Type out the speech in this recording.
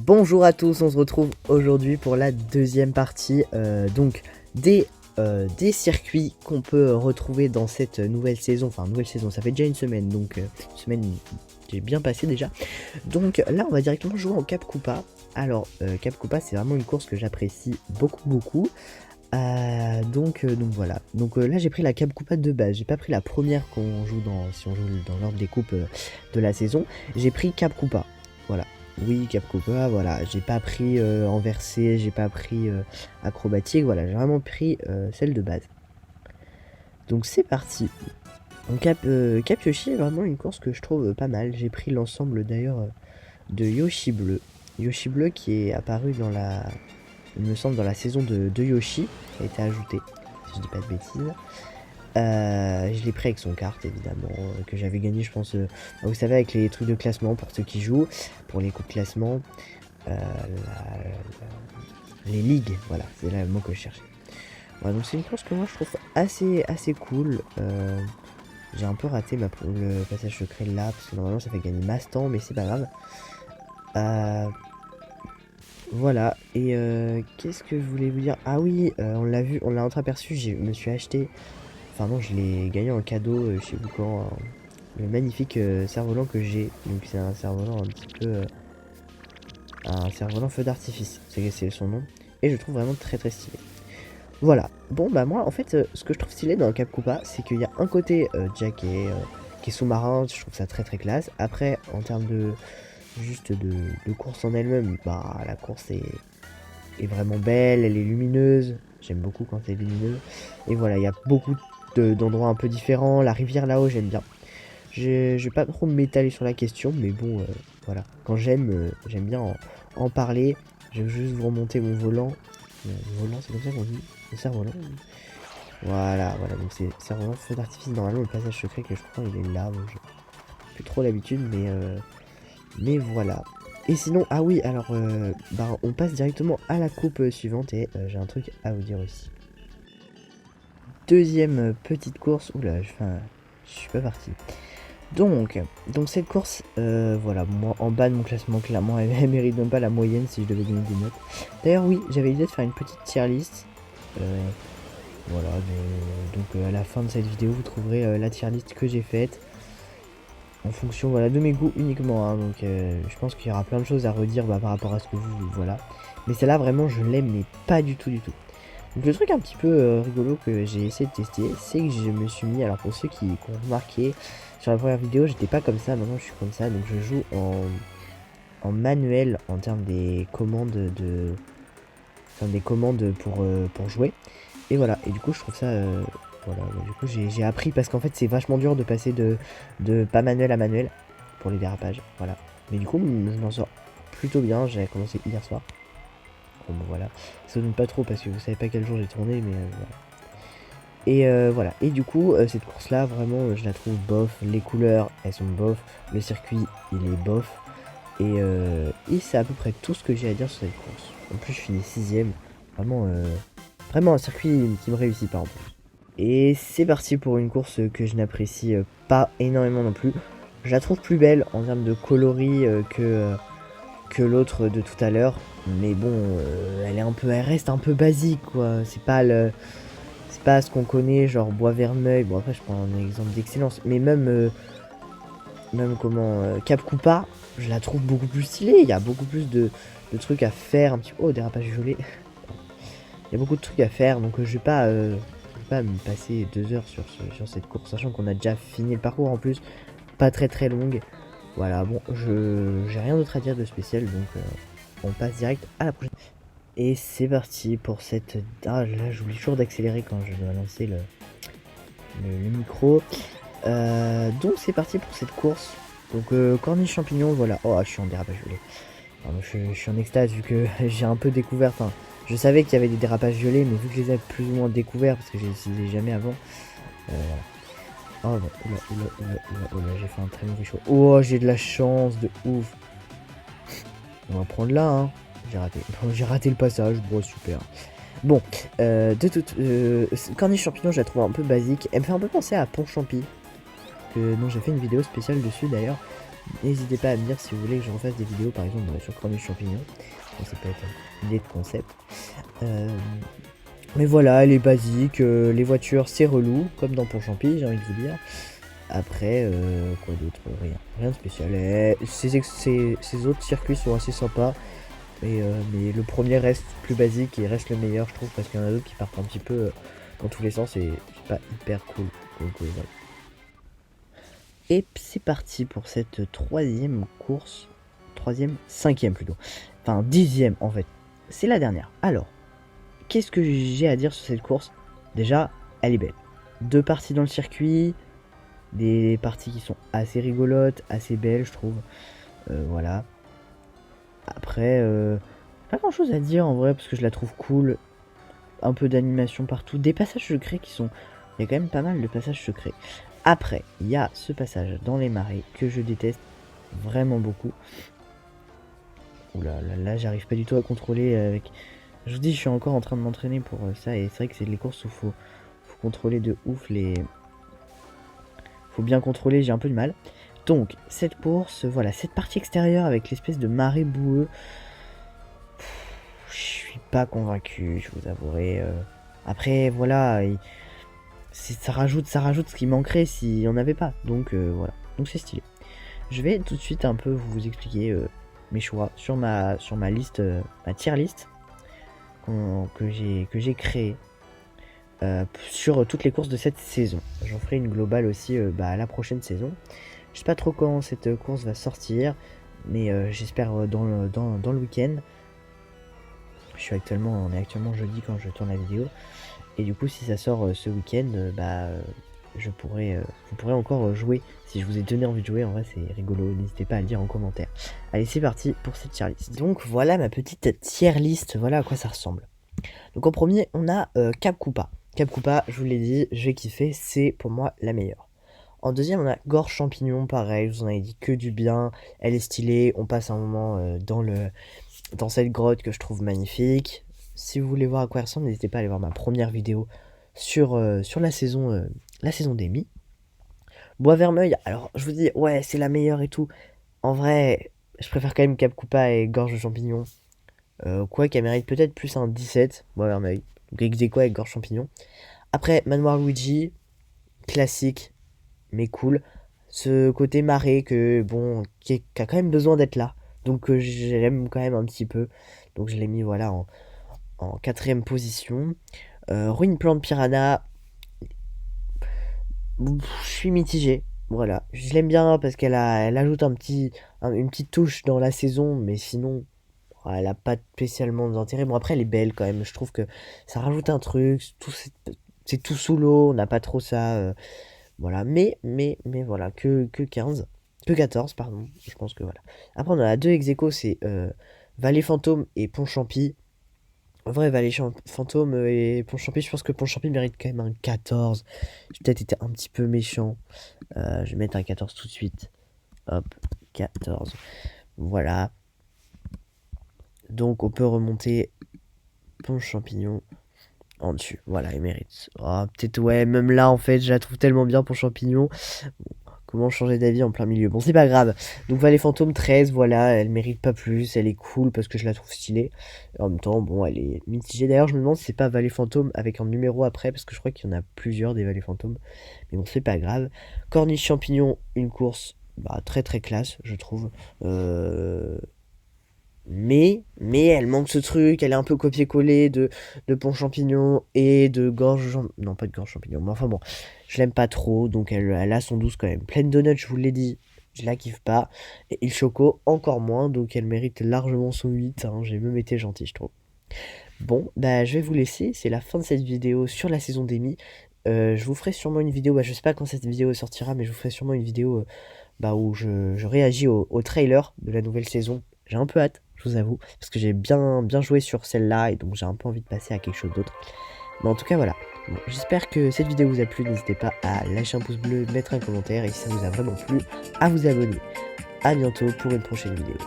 Bonjour à tous, on se retrouve aujourd'hui pour la deuxième partie des circuits qu'on peut retrouver dans cette nouvelle saison. Enfin, nouvelle saison, ça fait déjà une semaine, donc une semaine j'ai bien passé déjà. Donc là, on va directement jouer en Cap Coupa. Alors, Cap Coupa, c'est vraiment une course que j'apprécie beaucoup. Donc voilà. Donc là, j'ai pris la Cap Coupa de base. J'ai pas pris la première qu'on joue si on joue dans l'ordre des coupes de la saison. J'ai pris Cap Coupa. Voilà. Oui, Cap Coupa, voilà. J'ai pas pris inversé, j'ai pas pris acrobatique. Voilà, j'ai vraiment pris celle de base. Donc c'est parti. Donc Cap Yoshi est vraiment une course que je trouve pas mal. J'ai pris l'ensemble d'ailleurs de Yoshi Bleu. Yoshi Bleu qui est apparu dans il me semble dans la saison de Yoshi, qui a été ajouté, si je dis pas de bêtises. Je l'ai pris avec son carte évidemment, que j'avais gagné je pense, vous savez avec les trucs de classement pour ceux qui jouent, pour les coups de classement, les ligues, voilà, c'est là le mot que je cherchais. Voilà, donc c'est une course que moi je trouve assez cool. J'ai un peu raté le passage secret là, parce que normalement ça fait gagner Mastan, mais c'est pas grave. Voilà, et qu'est-ce que je voulais vous dire? Ah oui, on l'a vu, on l'a entreaperçu, je me suis acheté, enfin non, je l'ai gagné en cadeau chez Boucan, le magnifique cerf-volant que j'ai. Donc c'est un cerf-volant un petit peu, un cerf-volant feu d'artifice, c'est son nom, et je le trouve vraiment très stylé. Voilà, bon bah moi en fait, ce que je trouve stylé dans Cap Coupa, c'est qu'il y a un côté déjà qui est sous-marin, je trouve ça très classe. Après, en termes de course en elle-même, bah la course est vraiment belle, elle est lumineuse, j'aime beaucoup quand c'est lumineux, et voilà, il y a beaucoup d'endroits un peu différents. La rivière là-haut, j'aime bien. Je vais pas trop m'étaler sur la question, mais bon, voilà, quand j'aime bien en parler. Je vais juste vous remonter mon volant. Le volant, c'est comme ça qu'on dit, le cerf-volant. Voilà, donc c'est cerf-volant feu d'artifice. Normalement, le passage secret que je prends, il est là. Bon, j'ai plus trop l'habitude, mais voilà. Et sinon, ah oui, alors, bah, on passe directement à la coupe suivante, et j'ai un truc à vous dire aussi. Deuxième petite course. Oula, je suis pas parti. Donc cette course, voilà, moi en bas de mon classement, clairement, elle mérite même pas la moyenne si je devais donner des notes. D'ailleurs, oui, j'avais l'idée de faire une petite tier list. Voilà, donc à la fin de cette vidéo, vous trouverez la tier list que j'ai faite. En fonction, voilà, de mes goûts uniquement, hein. Donc je pense qu'il y aura plein de choses à redire par rapport à ce que voilà. Mais celle-là, vraiment, je l'aime, mais pas du tout. Donc le truc un petit peu rigolo que j'ai essayé de tester, c'est que je me suis mis, alors pour ceux qui ont remarqué, sur la première vidéo, j'étais pas comme ça, maintenant je suis comme ça, donc je joue en manuel en termes des commandes pour jouer. Et voilà, et du coup je trouve ça, voilà, du coup j'ai appris, parce qu'en fait c'est vachement dur de passer de pas manuel à manuel pour les dérapages, voilà. Mais du coup je m'en sors plutôt bien, j'ai commencé hier soir. Bon, voilà, ça donne pas trop parce que vous savez pas quel jour j'ai tourné, mais voilà. Et voilà, et du coup cette course là vraiment je la trouve bof, les couleurs elles sont bof, le circuit il est bof, et c'est à peu près tout ce que j'ai à dire sur cette course. En plus je finis 6ème, vraiment un circuit qui me réussit par exemple. Et c'est parti pour une course que je n'apprécie pas énormément non plus. Je la trouve plus belle en termes de coloris que l'autre de tout à l'heure, mais bon, elle reste un peu basique quoi. C'est pas ce qu'on connaît, genre Bois Verneuil. Bon, après je prends un exemple d'excellence, mais même Cap Coupa, je la trouve beaucoup plus stylée. Il y a beaucoup plus de trucs à faire, un petit peu. Oh, dérapage violet. Il y a beaucoup de trucs à faire, donc je vais pas me passer 2 heures sur cette course, sachant qu'on a déjà fini le parcours en plus, pas très longue. Voilà, bon, j'ai rien d'autre à dire de spécial, donc on passe direct à la prochaine. Et c'est parti pour cette... Ah là, j'oublie toujours d'accélérer quand je dois lancer le micro. Donc c'est parti pour cette course. Donc corniche champignon, voilà. Oh, je suis en dérapage violet. Je suis en extase vu que j'ai un peu découvert... Enfin, je savais qu'il y avait des dérapages violets, mais vu que je les ai plus ou moins découverts, parce que je les utilisais jamais avant... Oh, oula, j'ai fait un très mauvais choix. Oh, j'ai de la chance, de ouf. On va prendre là, hein. J'ai raté le passage, bon super. Bon, corniche champignon, je la trouve un peu basique. Elle me fait un peu penser à Pont Champi, dont j'ai fait une vidéo spéciale dessus d'ailleurs. N'hésitez pas à me dire si vous voulez que je refasse des vidéos par exemple sur Corniche Champignon. Ça peut être une idée de concept. Mais voilà, elle est basique, les voitures c'est relou, comme dans Pont Champi, j'ai envie de vous dire. Après, quoi d'autre? Rien de spécial. Ces autres circuits sont assez sympas. Mais le premier reste plus basique et reste le meilleur, je trouve, parce qu'il y en a d'autres qui partent un petit peu dans tous les sens et c'est pas hyper cool. Donc voilà. Et c'est parti pour cette troisième course. Cinquième plutôt. Enfin, 10e en fait. C'est la dernière. Alors, qu'est-ce que j'ai à dire sur cette course? Déjà, elle est belle. 2 parties dans le circuit. Des parties qui sont assez rigolotes, assez belles, je trouve. Voilà. Après, pas grand chose à dire en vrai, parce que je la trouve cool. Un peu d'animation partout. Des passages secrets qui sont... Il y a quand même pas mal de passages secrets. Après, il y a ce passage dans les marais que je déteste vraiment beaucoup. Oula, là j'arrive pas du tout à contrôler avec... Je vous dis, je suis encore en train de m'entraîner pour ça. Et c'est vrai que c'est les courses où faut contrôler de ouf les... Faut bien contrôler, j'ai un peu de mal. Donc, cette course, voilà, cette partie extérieure avec l'espèce de marais boueux. Je suis pas convaincu, je vous avouerai. Après, voilà, ça rajoute ce qui manquerait s'il n'y en avait pas. Donc, voilà, donc c'est stylé. Je vais tout de suite un peu vous expliquer mes choix sur ma liste, ma tier list que j'ai créée sur toutes les courses de cette saison. J'en ferai une globale aussi la prochaine saison. Je sais pas trop quand cette course va sortir, mais j'espère dans le week-end. On est actuellement jeudi quand je tourne la vidéo. Et du coup, si ça sort ce week-end, vous pourrez encore jouer. Si je vous ai donné envie de jouer, en vrai, c'est rigolo. N'hésitez pas à le dire en commentaire. Allez, c'est parti pour cette tier list. Donc, voilà ma petite tier list. Voilà à quoi ça ressemble. Donc, en premier, on a Cap Koopa. Cap Koopa, je vous l'ai dit, j'ai kiffé. C'est pour moi la meilleure. En deuxième, on a Gorge Champignon. Pareil, je vous en ai dit que du bien. Elle est stylée. On passe un moment dans cette grotte que je trouve magnifique. Si vous voulez voir à quoi elle ressemble, n'hésitez pas à aller voir ma première vidéo sur la saison d'Amy. Bois Vermeuil, alors je vous dis, ouais, c'est la meilleure et tout. En vrai, je préfère quand même Cap Koopa et Gorge de Champignon. Quoi qu'elle mérite peut-être plus un 17, Bois Vermeuil. Donc ex aequo avec Gorge Champignon. Après, Manoir Luigi, classique, mais cool. Ce côté marais qui a quand même besoin d'être là. Donc j'aime quand même un petit peu. Donc je l'ai mis voilà en 4ème position. Ruine Plante Piranha. Je suis mitigé. Voilà. Je l'aime bien parce elle ajoute une petite touche dans la saison. Mais sinon, elle a pas spécialement d'intérêt. Bon après elle est belle quand même. Je trouve que ça rajoute un truc. C'est tout sous l'eau. On n'a pas trop ça. Voilà. Mais voilà. Que 15. Que 14, pardon. Je pense que voilà. Après, on a 2 ex aequo, c'est Vallée Fantôme et Pont Champi. En vrai, Fantôme et Pont Champi, je pense que Pont Champi mérite quand même un 14. J'ai peut-être été un petit peu méchant. Je vais mettre un 14 tout de suite. Hop, 14. Voilà. Donc, on peut remonter Pont Champignon en dessus. Voilà, il mérite. Oh, peut-être, ouais, même là, en fait, je la trouve tellement bien, Pont Champignon. Comment changer d'avis en plein milieu? Bon, c'est pas grave. Donc, Vallée Fantôme 13, voilà, elle mérite pas plus. Elle est cool parce que je la trouve stylée. Et en même temps, bon, elle est mitigée. D'ailleurs, je me demande si c'est pas Vallée Fantôme avec un numéro après parce que je crois qu'il y en a plusieurs des Vallées Fantômes. Mais bon, c'est pas grave. Corniche Champignon, une course très très classe, je trouve. Mais elle manque ce truc, elle est un peu copié-collé de Pont Champignon et de Gorge... Non, pas de Gorge Champignon, mais enfin bon, je l'aime pas trop, donc elle a son 12 quand même. Pleine Donut, je vous l'ai dit, je la kiffe pas. Et Il Choco, encore moins, donc elle mérite largement son 8, hein, j'ai même été gentil, je trouve. Bon, je vais vous laisser, c'est la fin de cette vidéo sur la saison d'Amy. Je vous ferai sûrement une vidéo, je sais pas quand cette vidéo sortira, mais je vous ferai sûrement une vidéo où je réagis au trailer de la nouvelle saison. J'ai un peu hâte, je vous avoue, parce que j'ai bien joué sur celle-là, et donc j'ai un peu envie de passer à quelque chose d'autre. Mais en tout cas, voilà. Bon, j'espère que cette vidéo vous a plu, n'hésitez pas à lâcher un pouce bleu, mettre un commentaire, et si ça vous a vraiment plu, à vous abonner. A bientôt pour une prochaine vidéo.